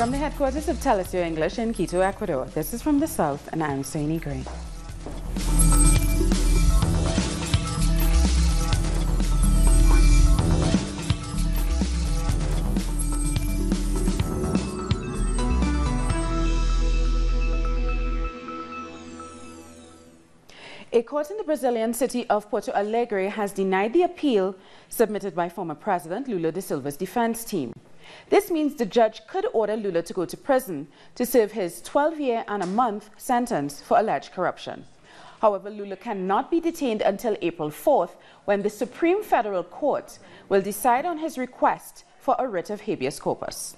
From the headquarters of Telesur English in Quito, Ecuador, this is From the South, and I'm Saini Gray. A court in the Brazilian city of Porto Alegre has denied the appeal submitted by former President Lula da Silva's defense team. This means the judge could order Lula to go to prison to serve his 12-year and a month sentence for alleged corruption. However, Lula cannot be detained until April 4th, when the Supreme Federal Court will decide on his request for a writ of habeas corpus.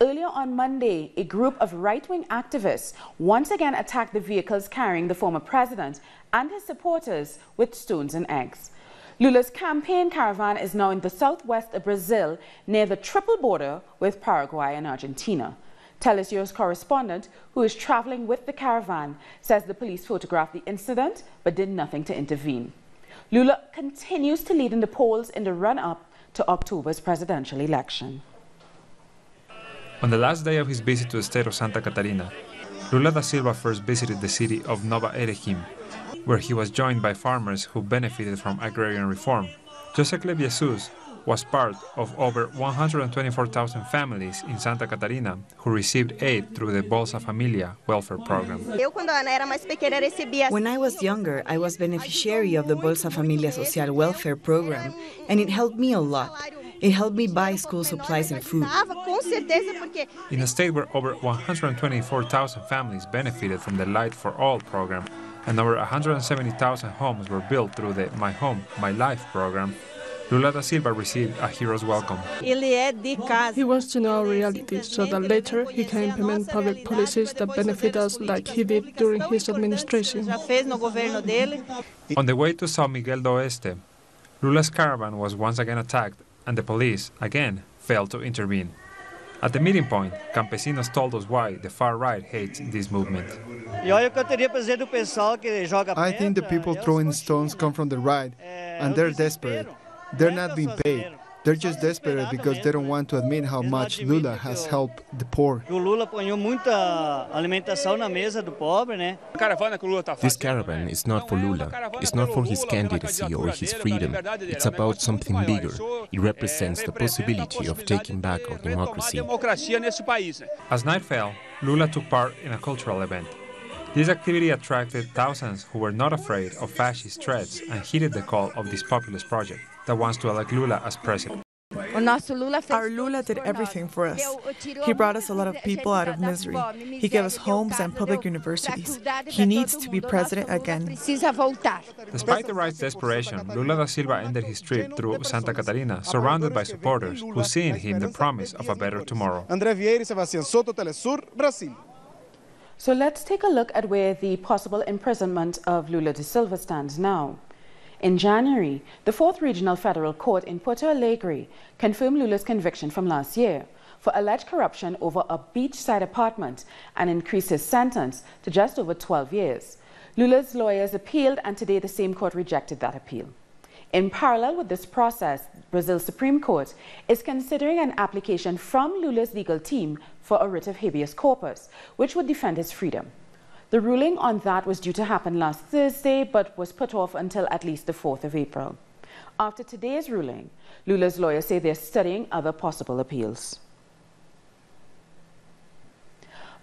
Earlier on Monday, a group of right-wing activists once again attacked the vehicles carrying the former president and his supporters with stones and eggs. Lula's campaign caravan is now in the southwest of Brazil, near the triple border with Paraguay and Argentina. Telesur's correspondent, who is traveling with the caravan, says the police photographed the incident but did nothing to intervene. Lula continues to lead in the polls in the run-up to October's presidential election. On the last day of his visit to the state of Santa Catarina, Lula da Silva first visited the city of Nova Erechim, where he was joined by farmers who benefited from agrarian reform. José Jesus was part of over 124,000 families in Santa Catarina who received aid through the Bolsa Familia welfare program. When I was younger, I was beneficiary of the Bolsa Familia Social welfare program, and it helped me a lot. It helped me buy school supplies and food. In a state where over 124,000 families benefited from the Light for All program and over 170,000 homes were built through the My Home, My Life program, Lula da Silva received a hero's welcome. He wants to know our reality so that later he can implement public policies that benefit us like he did during his administration. On the way to São Miguel do Oeste, Lula's caravan was once again attacked and the police, again, failed to intervene. At the meeting point, campesinos told us why the far right hates this movement. I think the people throwing stones come from the right, and they're desperate. They're not being paid. They're just desperate because they don't want to admit how much Lula has helped the poor. This caravan is not for Lula. It's not for his candidacy or his freedom. It's about something bigger. It represents the possibility of taking back our democracy. As night fell, Lula took part in a cultural event. This activity attracted thousands who were not afraid of fascist threats and heeded the call of this populist project that wants to elect Lula as president. Our Lula did everything for us. He brought us a lot of people out of misery. He gave us homes and public universities. He needs to be president again. Despite the right's desperation, Lula da Silva ended his trip through Santa Catarina, surrounded by supporters who see in him the promise of a better tomorrow. So let's take a look at where the possible imprisonment of Lula da Silva stands now. In January, the 4th Regional Federal Court in Porto Alegre confirmed Lula's conviction from last year for alleged corruption over a beachside apartment and increased his sentence to just over 12 years. Lula's lawyers appealed, and today the same court rejected that appeal. In parallel with this process, Brazil's Supreme Court is considering an application from Lula's legal team for a writ of habeas corpus, which would defend his freedom. The ruling on that was due to happen last Thursday, but was put off until at least the 4th of April. After today's ruling, Lula's lawyers say they're studying other possible appeals.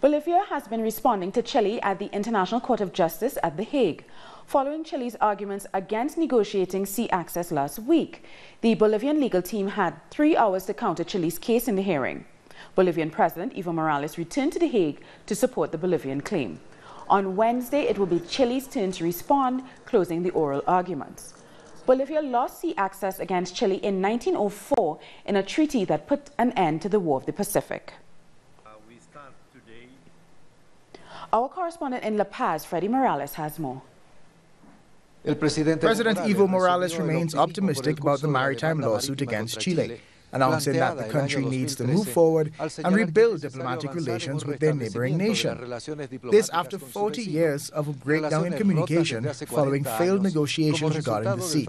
Bolivia has been responding to Chile at the International Court of Justice at The Hague, following Chile's arguments against negotiating sea access last week. The Bolivian legal team had 3 hours to counter Chile's case in the hearing. Bolivian President Evo Morales returned to The Hague to support the Bolivian claim. On Wednesday, it will be Chile's turn to respond, closing the oral arguments. Bolivia lost sea access against Chile in 1904 in a treaty that put an end to the War of the Pacific. Our correspondent in La Paz, Freddy Morales, has more. President Evo Morales remains optimistic about the maritime lawsuit against Chile. announcing that the country needs to move forward and rebuild diplomatic relations with their neighboring nation. This after 40 years of a breakdown in communication following failed negotiations regarding the sea.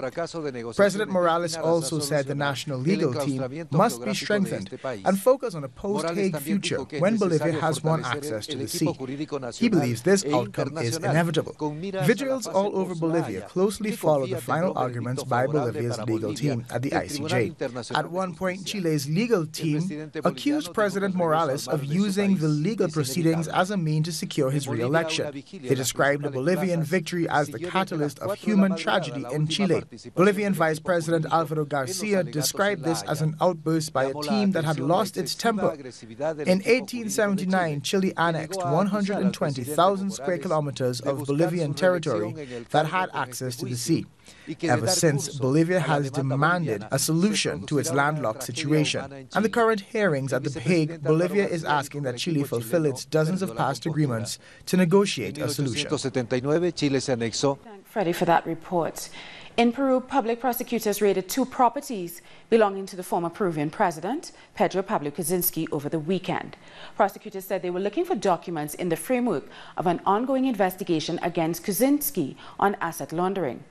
President Morales also said the national legal team must be strengthened and focus on a post-Hague future when Bolivia has won access to the sea. He believes this outcome is inevitable. Vigils all over Bolivia closely follow the final arguments by Bolivia's legal team at the ICJ. At one point, Chile's legal team accused President Morales of using the legal proceedings as a means to secure his re-election. They described the Bolivian victory as the catalyst of human tragedy in Chile. Bolivian Vice President Alvaro Garcia described this as an outburst by a team that had lost its temper. In 1879, Chile annexed 120,000 square kilometers of Bolivian territory that had access to the sea. Ever since, Bolivia has demanded a solution to its landlocked situation. And the current hearings at The Hague, Bolivia is asking that Chile fulfill its dozens of past agreements to negotiate a solution. Freddie for that report. In Peru, public prosecutors raided 2 properties belonging to the former Peruvian president, Pedro Pablo Kuczynski, over the weekend. Prosecutors said they were looking for documents in the framework of an ongoing investigation against Kuczynski on asset laundering.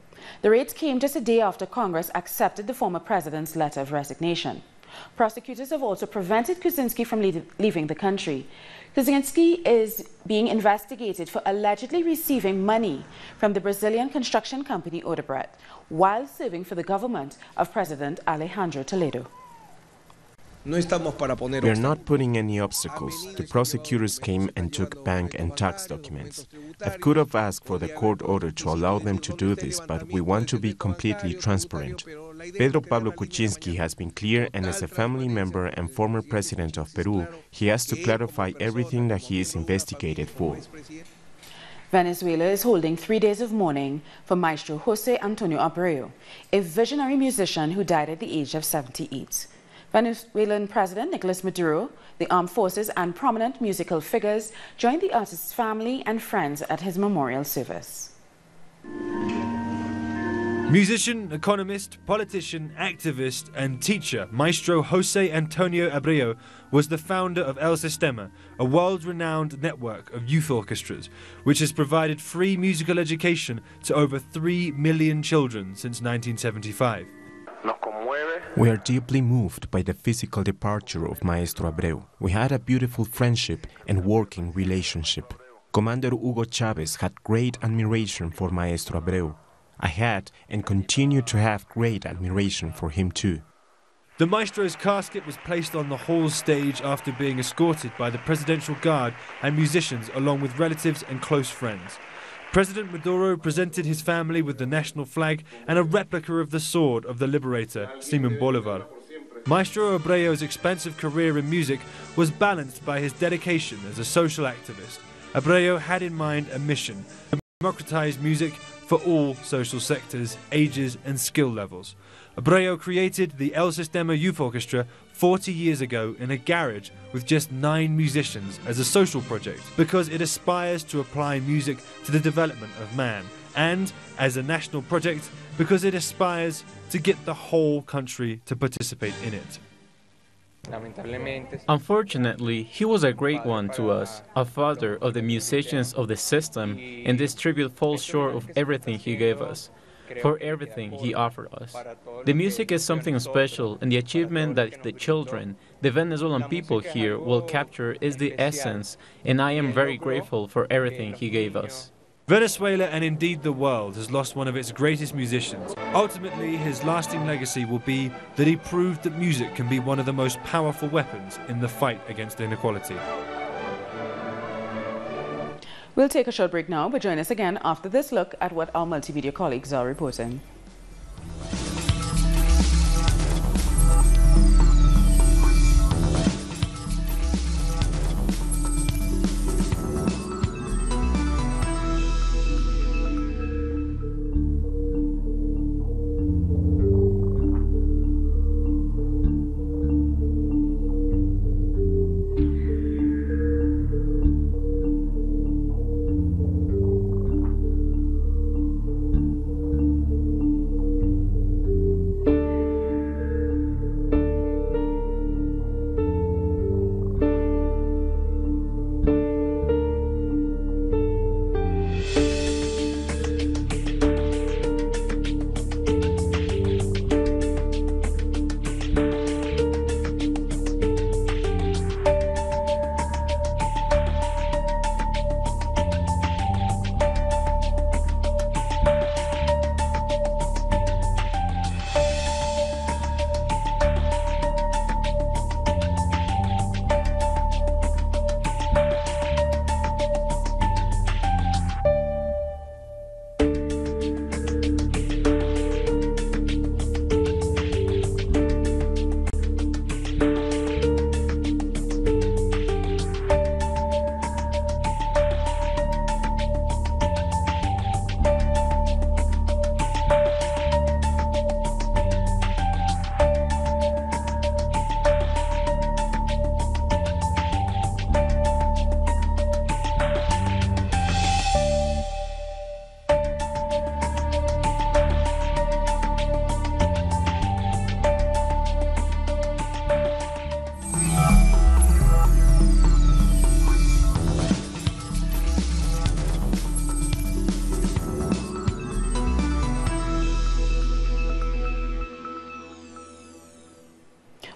The raids came just a day after Congress accepted the former president's letter of resignation. Prosecutors have also prevented Kuczynski from leaving the country. Kuczynski is being investigated for allegedly receiving money from the Brazilian construction company Odebrecht while serving for the government of President Alejandro Toledo. We are not putting any obstacles. The prosecutors came and took bank and tax documents. I could have asked for the court order to allow them to do this, but we want to be completely transparent. Pedro Pablo Kuczynski has been clear, and as a family member and former president of Peru, he has to clarify everything that he is investigated for. Venezuela is holding 3 days of mourning for maestro José Antonio Abreu, a visionary musician who died at the age of 78. Venezuelan President Nicolas Maduro, the armed forces and prominent musical figures joined the artist's family and friends at his memorial service. Musician, economist, politician, activist and teacher Maestro José Antonio Abreu was the founder of El Sistema, a world-renowned network of youth orchestras, which has provided free musical education to over 3 million children since 1975. We are deeply moved by the physical departure of Maestro Abreu. We had a beautiful friendship and working relationship. Commander Hugo Chavez had great admiration for Maestro Abreu. I had and continue to have great admiration for him too. The maestro's casket was placed on the hall's stage after being escorted by the presidential guard and musicians along with relatives and close friends. President Maduro presented his family with the national flag and a replica of the sword of the liberator, Simón Bolívar. Maestro Abreu's expansive career in music was balanced by his dedication as a social activist. Abreu had in mind a mission to democratize music for all social sectors, ages and skill levels. Abreu created the El Sistema Youth Orchestra 40 years ago in a garage with just 9 musicians as a social project because it aspires to apply music to the development of man, and as a national project because it aspires to get the whole country to participate in it. Unfortunately, he was a great one to us, a father of the musicians of the system, and this tribute falls short of everything he gave us, for everything he offered us. The music is something special, and the achievement that the children, the Venezuelan people here, will capture is the essence, and I am very grateful for everything he gave us. Venezuela, and indeed the world, has lost one of its greatest musicians. Ultimately, his lasting legacy will be that he proved that music can be one of the most powerful weapons in the fight against inequality. We'll take a short break now, but join us again after this look at what our multimedia colleagues are reporting.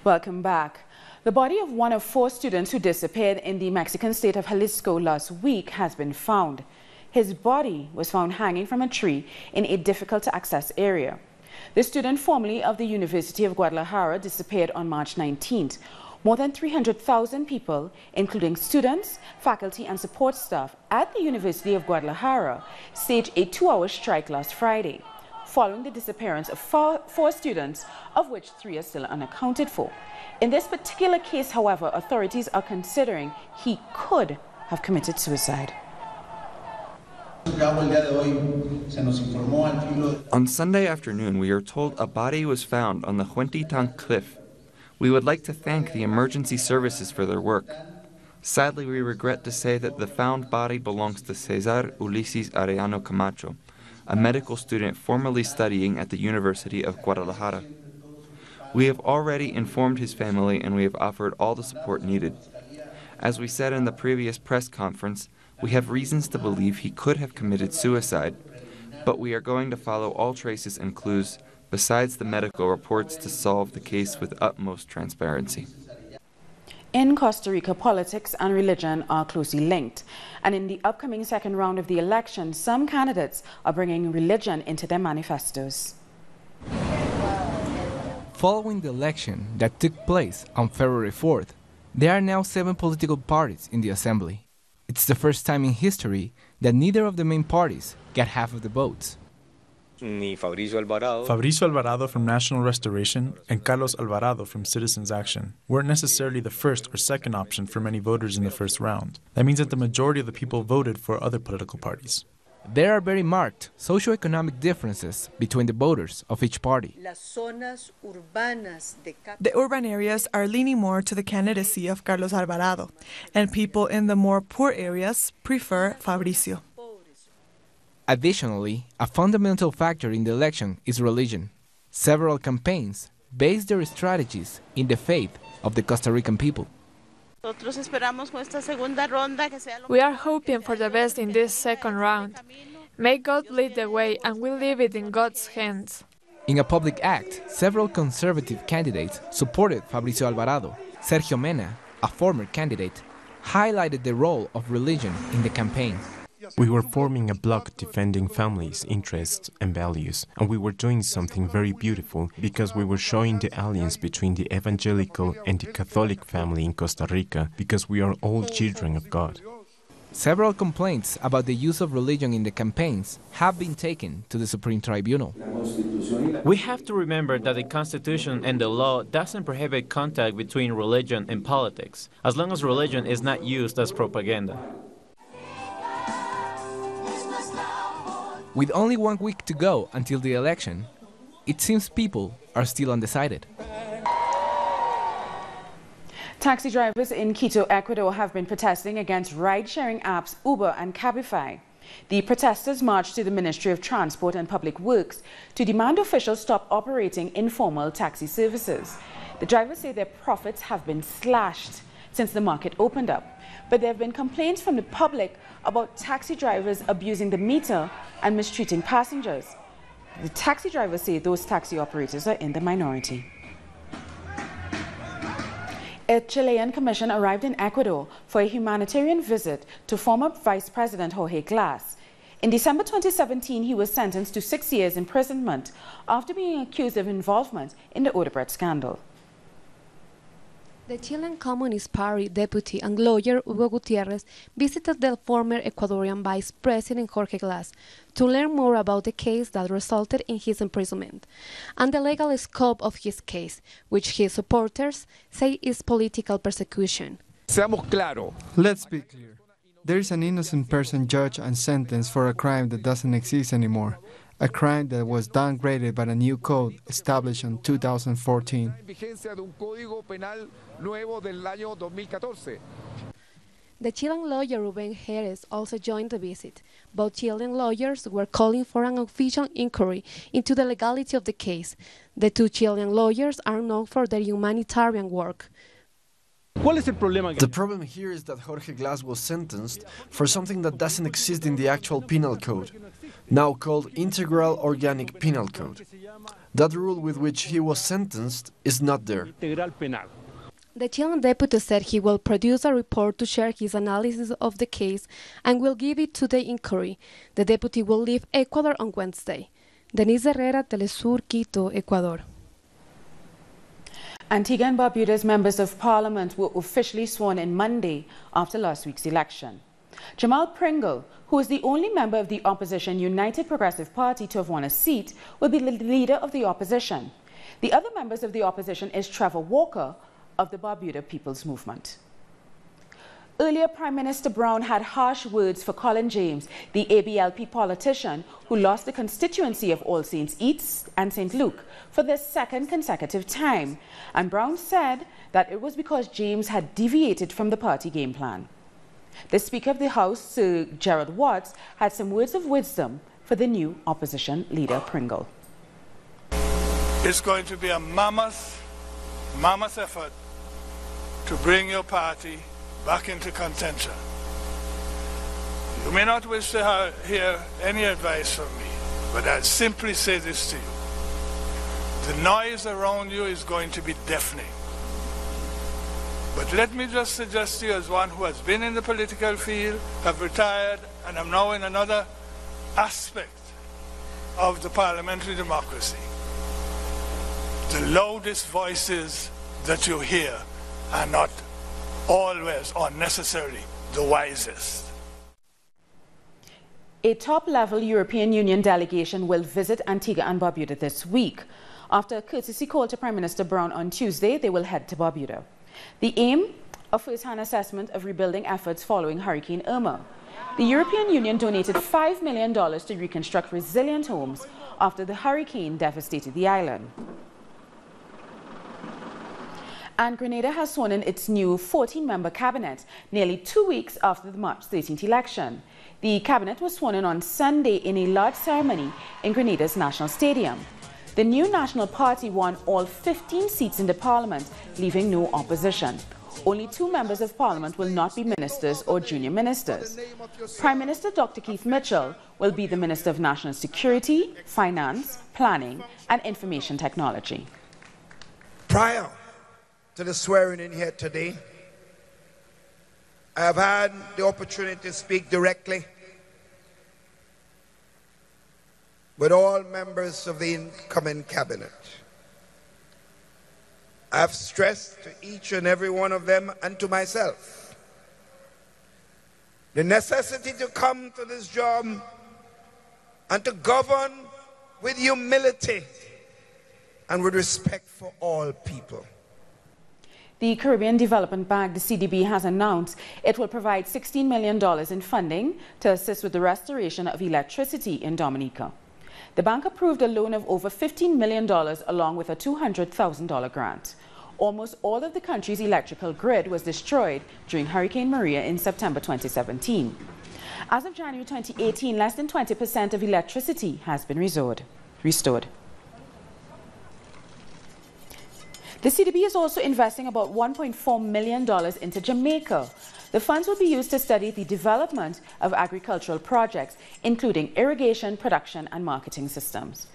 Welcome back. The body of one of 4 students who disappeared in the Mexican state of Jalisco last week has been found. His body was found hanging from a tree in a difficult-to-access area. The student formerly of the University of Guadalajara disappeared on March 19th. More than 300,000 people, including students, faculty and support staff at the University of Guadalajara, staged a 2-hour strike last Friday, following the disappearance of 4 students, of which 3 are still unaccounted for. In this particular case, however, authorities are considering he could have committed suicide. On Sunday afternoon, we are told a body was found on the Huentitán cliff. We would like to thank the emergency services for their work. Sadly, we regret to say that the found body belongs to Cesar Ulises Arellano Camacho, a medical student formerly studying at the University of Guadalajara. We have already informed his family and we have offered all the support needed. As we said in the previous press conference, we have reasons to believe he could have committed suicide, but we are going to follow all traces and clues besides the medical reports to solve the case with utmost transparency. In Costa Rica, politics and religion are closely linked, and in the upcoming second round of the election, some candidates are bringing religion into their manifestos. Following the election that took place on February 4th, there are now 7 political parties in the assembly. It's the first time in history that neither of the main parties got half of the votes. Fabricio Alvarado from National Restoration and Carlos Alvarado from Citizens Action weren't necessarily the first or second option for many voters in the first round. That means that the majority of the people voted for other political parties. There are very marked socioeconomic differences between the voters of each party. The urban areas are leaning more to the candidacy of Carlos Alvarado, and people in the more poor areas prefer Fabricio. Additionally, a fundamental factor in the election is religion. Several campaigns base their strategies in the faith of the Costa Rican people. We are hoping for the best in this second round. May God lead the way and we leave it in God's hands. In a public act, several conservative candidates supported Fabricio Alvarado. Sergio Mena, a former candidate, highlighted the role of religion in the campaign. We were forming a bloc defending families, interests and values, and we were doing something very beautiful because we were showing the alliance between the evangelical and the Catholic family in Costa Rica because we are all children of God. Several complaints about the use of religion in the campaigns have been taken to the Supreme Tribunal. We have to remember that the Constitution and the law doesn't prohibit contact between religion and politics, as long as religion is not used as propaganda. With only 1 week to go until the election, it seems people are still undecided. Taxi drivers in Quito, Ecuador have been protesting against ride-sharing apps Uber and Cabify. The protesters marched to the Ministry of Transport and Public Works to demand officials stop operating informal taxi services. The drivers say their profits have been slashed since the market opened up, but there have been complaints from the public about taxi drivers abusing the meter and mistreating passengers. The taxi drivers say those taxi operators are in the minority. A Chilean commission arrived in Ecuador for a humanitarian visit to former Vice President Jorge Glass. In December 2017, he was sentenced to 6 years imprisonment after being accused of involvement in the Odebrecht scandal. The Chilean Communist Party deputy and lawyer Hugo Gutierrez visited the former Ecuadorian Vice President Jorge Glass to learn more about the case that resulted in his imprisonment and the legal scope of his case, which his supporters say is political persecution. Let's be clear. There is an innocent person judged and sentenced for a crime that doesn't exist anymore. A crime that was downgraded by a new code established in 2014. The Chilean lawyer Rubén Jerez also joined the visit. Both Chilean lawyers were calling for an official inquiry into the legality of the case. The 2 Chilean lawyers are known for their humanitarian work. The problem here is that Jorge Glass was sentenced for something that doesn't exist in the actual penal code. now called Integral Organic Penal Code. That rule with which he was sentenced is not there. The Chilean deputy said he will produce a report to share his analysis of the case and will give it to the inquiry. The deputy will leave Ecuador on Wednesday. Denise Herrera, Telesur, Quito, Ecuador. Antigua and Barbuda's members of parliament were officially sworn in Monday after last week's election. Jamal Pringle, who is the only member of the opposition United Progressive Party to have won a seat, will be the leader of the opposition. The other members of the opposition is Trevor Walker of the Barbuda People's Movement. Earlier, Prime Minister Brown had harsh words for Colin James, the ABLP politician who lost the constituency of All Saints East and St. Luke for the second consecutive time. And Brown said that it was because James had deviated from the party game plan. The Speaker of the House, Sir Gerald Watts, had some words of wisdom for the new opposition leader, Pringle. It's going to be a mammoth effort to bring your party back into contention. You may not wish to hear any advice from me, but I'd simply say this to you. The noise around you is going to be deafening. But let me just suggest to you, as one who has been in the political field, have retired, and am now in another aspect of the parliamentary democracy, the loudest voices that you hear are not always or necessarily the wisest. A top-level European Union delegation will visit Antigua and Barbuda this week. After a courtesy call to Prime Minister Brown on Tuesday, they will head to Barbuda. The aim, a first-hand assessment of rebuilding efforts following Hurricane Irma. The European Union donated $5 million to reconstruct resilient homes after the hurricane devastated the island. And Grenada has sworn in its new 14-member cabinet nearly 2 weeks after the March 13th election. The cabinet was sworn in on Sunday in a large ceremony in Grenada's National Stadium. The new National Party won all 15 seats in the parliament, leaving no opposition. Only 2 members of parliament will not be ministers or junior ministers. Prime Minister Dr. Keith Mitchell will be the Minister of National Security, Finance, Planning and Information Technology. Prior to the swearing in here today, I have had the opportunity to speak directly with all members of the incoming cabinet. I have stressed to each and every one of them and to myself the necessity to come to this job and to govern with humility and with respect for all people. The Caribbean Development Bank, the CDB, has announced it will provide $16 million in funding to assist with the restoration of electricity in Dominica. The bank approved a loan of over $15 million along with a $200,000 grant. Almost all of the country's electrical grid was destroyed during Hurricane Maria in September 2017. As of January 2018, less than 20% of electricity has been restored. The CDB is also investing about $1.4 million into Jamaica. The funds will be used to study the development of agricultural projects, including irrigation, production, and marketing systems.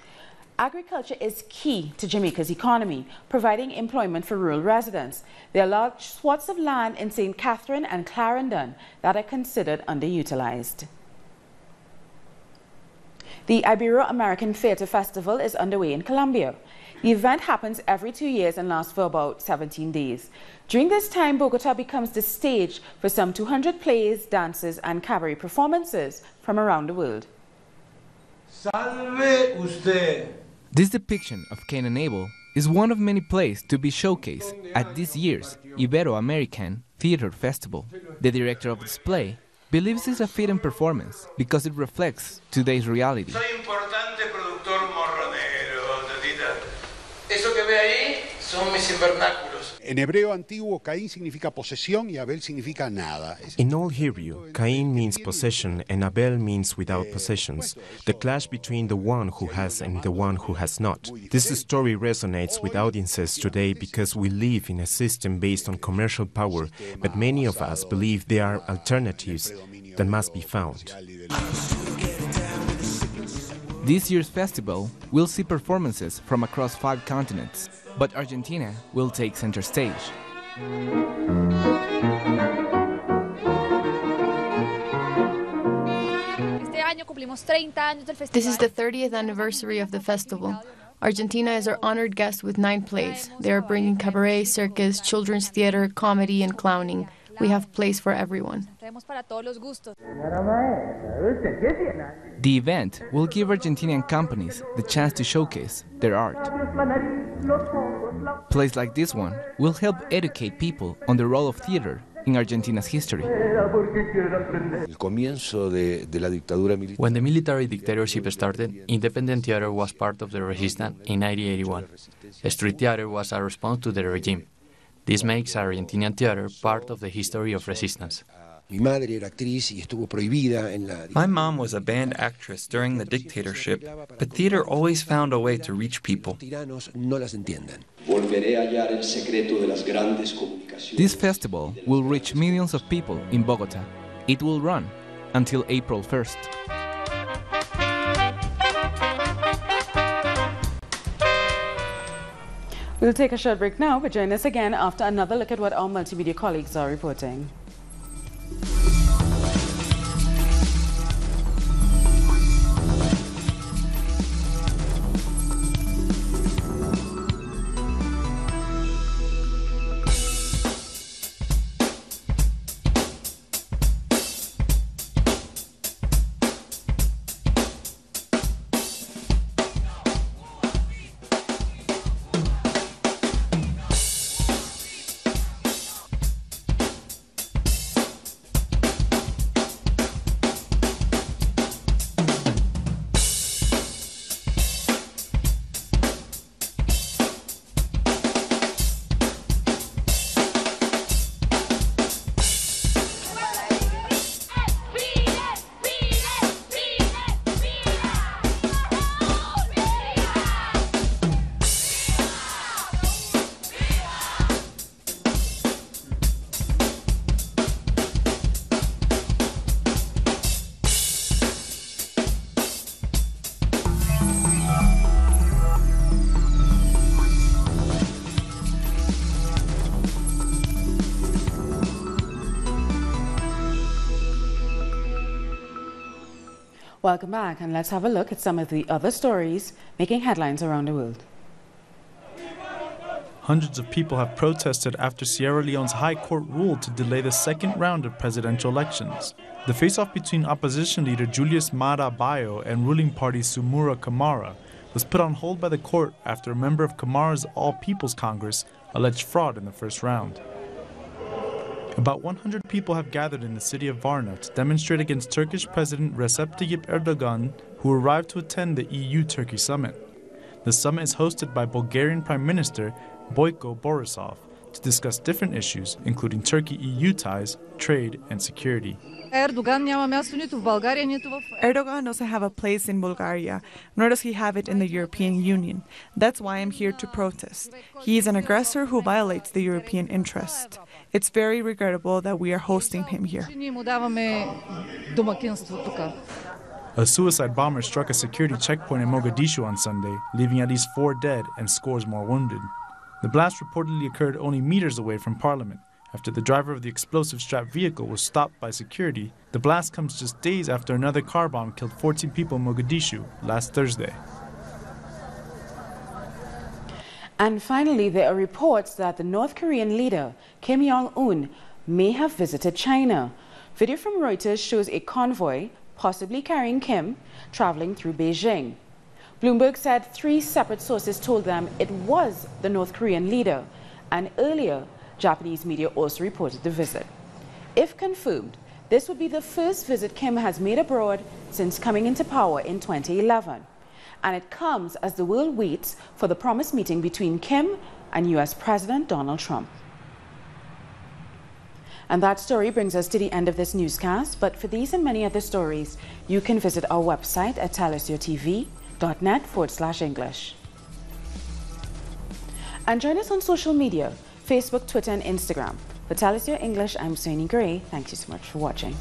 Agriculture is key to Jamaica's economy, providing employment for rural residents. There are large swaths of land in St. Catherine and Clarendon that are considered underutilized. The Ibero-American Theatre Festival is underway in Colombia. The event happens every 2 years and lasts for about 17 days. During this time, Bogota becomes the stage for some 200 plays, dances, and cabaret performances from around the world. Salve usted. This depiction of Cain and Abel is one of many plays to be showcased at this year's Ibero-American Theatre Festival. The director of the display believes it's a fitting performance because it reflects today's reality. Eso que ve ahí son mis invernáculos. En hebreo antiguo, Caín significa posesión y Abel significa nada. In Old Hebrew, Cain means possession and Abel means without possessions, the clash between the one who has and the one who has not. This story resonates with audiences today because we live in a system based on commercial power, but many of us believe there are alternatives that must be found. This year's festival will see performances from across 5 continents, but Argentina will take center stage. This is the 30th anniversary of the festival. Argentina is our honored guest with 9 plays. They are bringing cabaret, circus, children's theater, comedy, and clowning. We have plays for everyone. The event will give Argentinian companies the chance to showcase their art. Plays like this one will help educate people on the role of theater in Argentina's history. When the military dictatorship started, independent theater was part of the resistance in 1981. Street theater was a response to the regime. This makes Argentinian theater part of the history of resistance. My mom was a band actress during the dictatorship, but theater always found a way to reach people. This festival will reach millions of people in Bogota. It will run until April 1st. We'll take a short break now, but join us again after another look at what our multimedia colleagues are reporting. Welcome back, and let's have a look at some of the other stories making headlines around the world. Hundreds of people have protested after Sierra Leone's High Court ruled to delay the second round of presidential elections. The face-off between opposition leader Julius Maada Bio and ruling party Sumura Kamara was put on hold by the court after a member of Kamara's All People's Congress alleged fraud in the first round. About 100 people have gathered in the city of Varna to demonstrate against Turkish President Recep Tayyip Erdogan, who arrived to attend the EU-Turkey summit. The summit is hosted by Bulgarian Prime Minister Boyko Borisov to discuss different issues, including Turkey-EU ties, trade, and security. Erdogan doesn't have a place in Bulgaria, nor does he have it in the European Union. That's why I'm here to protest. He is an aggressor who violates the European interest. It's very regrettable that we are hosting him here. A suicide bomber struck a security checkpoint in Mogadishu on Sunday, leaving at least 4 dead and scores more wounded. The blast reportedly occurred only meters away from Parliament. After the driver of the explosive-strapped vehicle was stopped by security, the blast comes just days after another car bomb killed 14 people in Mogadishu last Thursday. And finally, there are reports that the North Korean leader, Kim Jong-un, may have visited China. Video from Reuters shows a convoy, possibly carrying Kim, traveling through Beijing. Bloomberg said 3 separate sources told them it was the North Korean leader, and earlier, Japanese media also reported the visit. If confirmed, this would be the first visit Kim has made abroad since coming into power in 2011. And it comes as the world waits for the promised meeting between Kim and US President Donald Trump. And that story brings us to the end of this newscast, but for these and many other stories, you can visit our website at telesiotv.net/English. And join us on social media, Facebook, Twitter, and Instagram. For Telesio English, I'm Soini Gray. Thank you so much for watching.